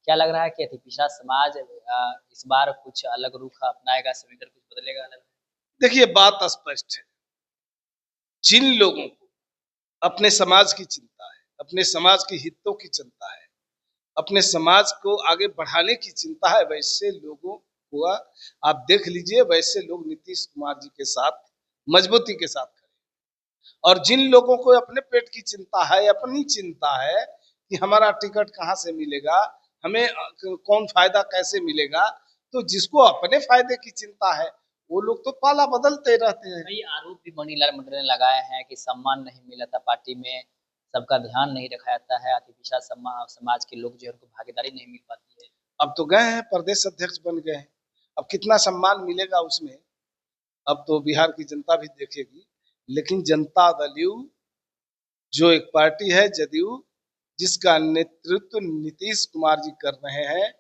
क्या लग रहा है कि पिछड़ा समाज इस बार कुछ अलग रुख अपनाएगा, समीकरण कुछ बदलेगा अलग? देखिए, बात स्पष्ट है। जिन लोगों को अपने समाज की चिंता है, अपने समाज के हितों की चिंता है, अपने समाज को आगे बढ़ाने की चिंता है, वैसे लोगों को आप देख लीजिए, वैसे लोग नीतीश कुमार जी के साथ मजबूती के साथ खड़े। और जिन लोगों को अपने पेट की चिंता है, अपनी चिंता है कि हमारा टिकट कहाँ से मिलेगा, हमें कौन फायदा कैसे मिलेगा, तो जिसको अपने फायदे की चिंता है वो लोग तो पाला बदलते रहते हैं। कई आरोप भी मनीलाल मंडल ने लगाए हैं कि सम्मान नहीं मिला था पार्टी में, सबका ध्यान नहीं रखा जाता है, अति पिछड़ा समाज के लोग जो है उनको भागीदारी नहीं मिल पाती है। अब तो गए हैं, प्रदेश अध्यक्ष बन गए हैं, अब कितना सम्मान मिलेगा उसमें, अब तो बिहार की जनता भी देखेगी। लेकिन जनता दल यू जो एक पार्टी है जदयू, जिसका नेतृत्व नीतीश कुमार जी कर रहे हैं,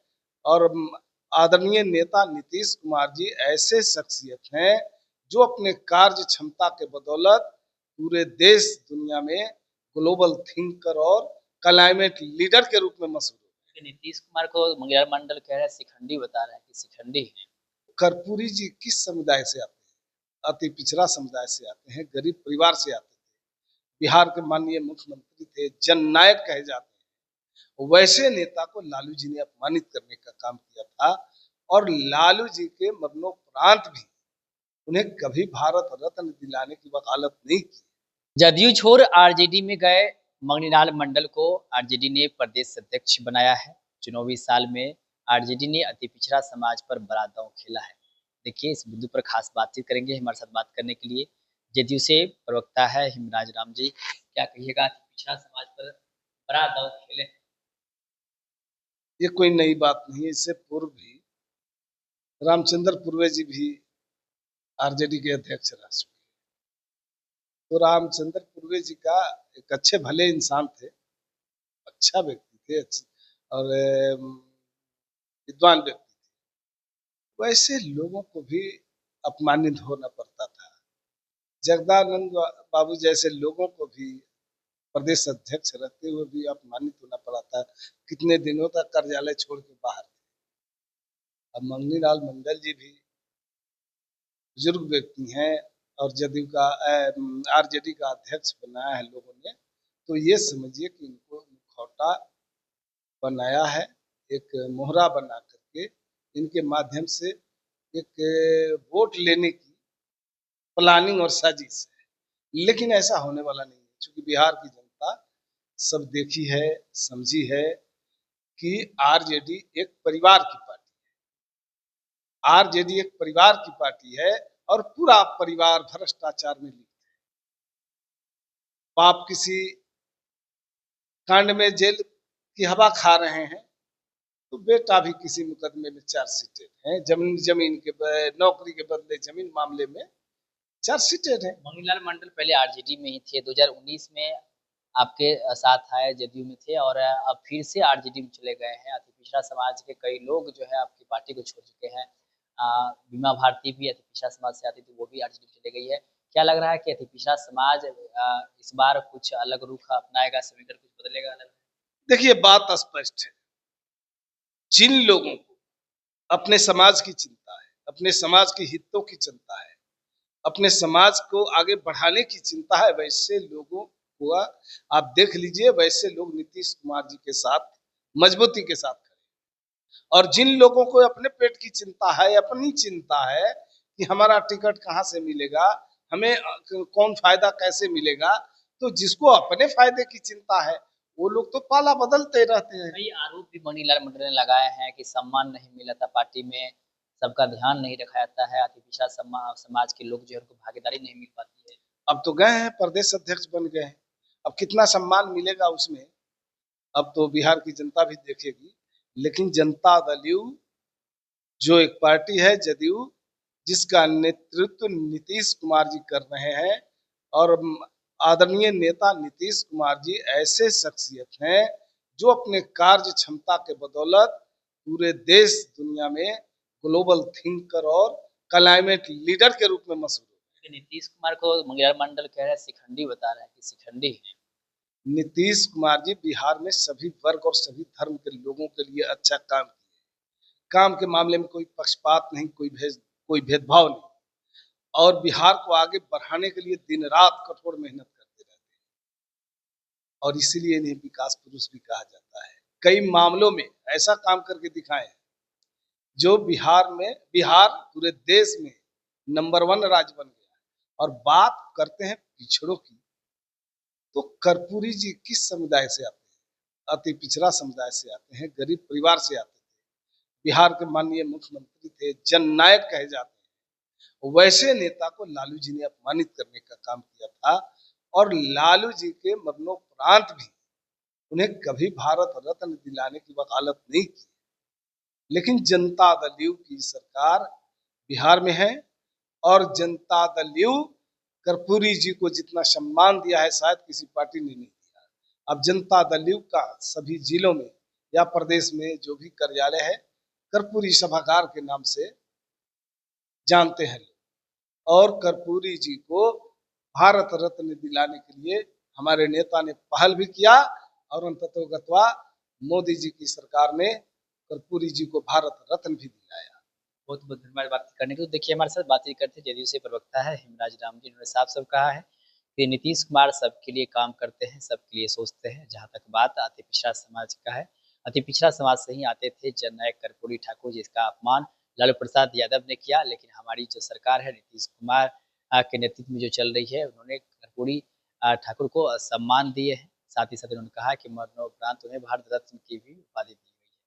और आदरणीय नेता नीतीश कुमार जी ऐसे शख्सियत हैं जो अपने कार्य क्षमता के बदौलत पूरे देश दुनिया में ग्लोबल थिंकर और क्लाइमेट लीडर के रूप में मशहूर है। नीतीश कुमार को मंगीलाल मंडल कह रहे हैं, शिखंडी बता रहा है कि शिखंडी है। कर्पूरी जी किस समुदाय से आते हैं? अति पिछड़ा समुदाय से आते हैं, गरीब परिवार से आते थे, बिहार के माननीय मुख्यमंत्री थे, जननायक कहे जाते हैं। वैसे नेता को लालू जी ने अपमानित करने का काम किया था, और लालू जी के मरणोपरांत भी उन्हें कभी भारत रत्न दिलाने की वकालत नहीं की। जदयू छोड़ आरजेडी में गए मंगनीलाल मंडल को आरजेडी ने प्रदेश अध्यक्ष बनाया है। चुनावी साल में आरजेडी ने अति पिछड़ा समाज पर बड़ा दांव खेला है। देखिए, इस मुद्दे पर खास बातचीत करेंगे। हमारे साथ बात करने के लिए जदयू से प्रवक्ता है हिमराज राम जी। क्या कहिएगा, अति पिछड़ा समाज पर बड़ा दांव खेले? ये कोई नई बात नहीं है, इससे पूर्व भी रामचंद्र पूर्वे जी भी आरजेडी के अध्यक्ष रह चुके। तो रामचंद्र पूर्वे जी का एक अच्छे भले इंसान थे, अच्छा व्यक्ति थे, और विद्वान व्यक्ति थे। वैसे लोगों को भी अपमानित होना पड़ता था। जगदानंद बाबू जैसे लोगों को भी प्रदेश अध्यक्ष रहते हुए भी अपमानित होना पड़ा था। कितने दिनों तक कार्यालय छोड़ के बाहर थे। अब मंगनीलाल मंडल जी भी बुजुर्ग व्यक्ति हैं, और जदयू का आरजेडी का अध्यक्ष बनाया है लोगों ने, तो ये समझिए कि इनको मुखौटा बनाया है, एक मोहरा बना करके इनके माध्यम से एक वोट लेने की प्लानिंग और साजिश है। लेकिन ऐसा होने वाला नहीं है, क्योंकि बिहार की जनता सब देखी है, समझी है कि आरजेडी एक परिवार की पार्टी है। आरजेडी एक परिवार की पार्टी है, और पूरा परिवार भ्रष्टाचार में लिप्त है। बाप किसी कांड में जेल की हवा खा रहे हैं, तो बेटा भी किसी मुकदमे में चार्जशीटेड है, जमीन जमीन के नौकरी के बदले जमीन मामले में चार्जशीटेड है। मंगनीलाल मंडल पहले आरजेडी में ही थे, 2019 में आपके साथ आए, जदयू में थे और अब फिर से आरजेडी में चले गए हैं। अति पिछड़ा समाज के कई लोग जो है आपकी पार्टी को छोड़ चुके हैं। बीमा भारती भी अति पिछड़ा समाज से आती थी, वो भी आरजेडी में चली गई है। क्या लग रहा है कि अति पिछड़ा समाज इस बार कुछ अलग रुख अपनाएगा, समीकरण कुछ बदलेगा अलग? देखिए, बात स्पष्ट है। जिन लोगों को अपने समाज की चिंता है, अपने समाज के हितों की चिंता है, अपने समाज को आगे बढ़ाने की चिंता है, वैसे लोगों को आप देख लीजिए, वैसे लोग नीतीश कुमार जी के साथ मजबूती के साथ खड़े। और जिन लोगों को अपने पेट की चिंता है, अपनी चिंता है कि हमारा टिकट कहाँ से मिलेगा, हमें कौन फायदा कैसे मिलेगा, तो जिसको अपने फायदे की चिंता है वो लोग तो पाला बदलते रहते हैं। कई आरोप भी मनीलाल मंडल ने लगाए हैं कि सम्मान नहीं मिला था पार्टी में, सबका ध्यान नहीं रखा जाता है, अति पिछड़ा समाज के लोग जो है उनको भागीदारी नहीं मिल पाती है। अब तो गए हैं, प्रदेश अध्यक्ष बन गए हैं, अब कितना सम्मान मिलेगा उसमें, अब तो बिहार की जनता भी देखेगी। लेकिन जनता दल यू जो एक पार्टी है जदयू, जिसका नेतृत्व नीतीश कुमार जी कर रहे हैं, और आदरणीय नेता नीतीश कुमार जी ऐसे शख्सियत हैं जो अपने कार्य क्षमता के बदौलत पूरे देश दुनिया में ग्लोबल थिंकर और क्लाइमेट लीडर के रूप में मशहूर है। नीतीश कुमार को मंगीलाल मंडल कह रहे हैं, शिखंडी बता रहा है कि शिखंडी है। नीतीश कुमार जी बिहार में सभी वर्ग और सभी धर्म के लोगों के लिए अच्छा काम किए। काम के मामले में कोई पक्षपात नहीं, कोई भेदभाव नहीं, और बिहार को आगे बढ़ाने के लिए दिन रात कठोर मेहनत करते रहते हैं, और इसीलिए इन्हें विकास पुरुष भी कहा जाता है। कई मामलों में ऐसा काम करके दिखाए हैं जो बिहार पूरे देश में नंबर 1 राज्य बन गया है। और बात करते हैं पिछड़ों की, तो कर्पूरी जी किस समुदाय से आते हैं? अति पिछड़ा समुदाय से आते हैं, गरीब परिवार से आते थे, बिहार के माननीय मुख्यमंत्री थे, जननायक कहे जाते हैं। वैसे नेता को लालू जी ने अपमानित करने का काम किया था, और लालू जी के मरणोपरांत भी उन्हें कभी भारत रत्न दिलाने की वकालत नहीं की। लेकिन जनता दल यू की सरकार बिहार में है, और जनता दल यू कर्पूरी जी को जितना सम्मान दिया है शायद किसी पार्टी ने नहीं दिया। अब जनता दल यू का सभी जिलों में या प्रदेश में जो भी कार्यालय है, कर्पूरी सभागार के नाम से जानते हैं लोग। और कर्पूरी जी को भारत रत्न दिलाने के लिए हमारे नेता ने पहल भी किया, और अंततोगत्वा मोदी जी की सरकार ने कर्पूरी जी को भारत रत्न भी दिलाया। बहुत बहुत धन्यवाद बात करने के लिए। तो देखिए हमारे साथ बातचीत करते जदयू से प्रवक्ता है हेमराज राम जी, उन्होंने साफ साफ कहा है कि नीतीश कुमार सबके लिए काम करते हैं, सबके लिए सोचते हैं। जहाँ तक बात अति पिछड़ा समाज का है, अति पिछड़ा समाज से ही आते थे जननायक कर्पूरी ठाकुर, जिसका अपमान लालू प्रसाद यादव ने किया। लेकिन हमारी जो सरकार है नीतीश कुमार के नेतृत्व में जो चल रही है, उन्होंने कर्पूरी ठाकुर को सम्मान दिए हैं। साथ ही साथ उन्होंने कहा कि मरणोपरांत उन्हें भारत रत्न की भी उपाधि दी गई है।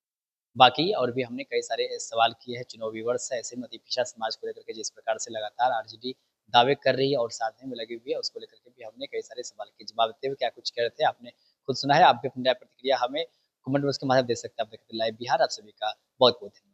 बाकी और भी हमने कई सारे सवाल किए हैं, चुनावी वर्ष है, ऐसे में अति पिछड़ा समाज को लेकर के जिस प्रकार से लगातार आरजेडी दावे कर रही है और साधने में लगी हुई है, उसको लेकर के भी हमने कई सारे सवाल के जवाब देते हुए क्या कुछ कह रहे थे आपने खुद सुना है। आप भी अपनी राय प्रतिक्रिया हमें कमेंट बॉक्स के माध्यम दे सकते हैं। आप देखते हैं लाइव बिहार। आप सभी का बहुत बहुत धन्यवाद।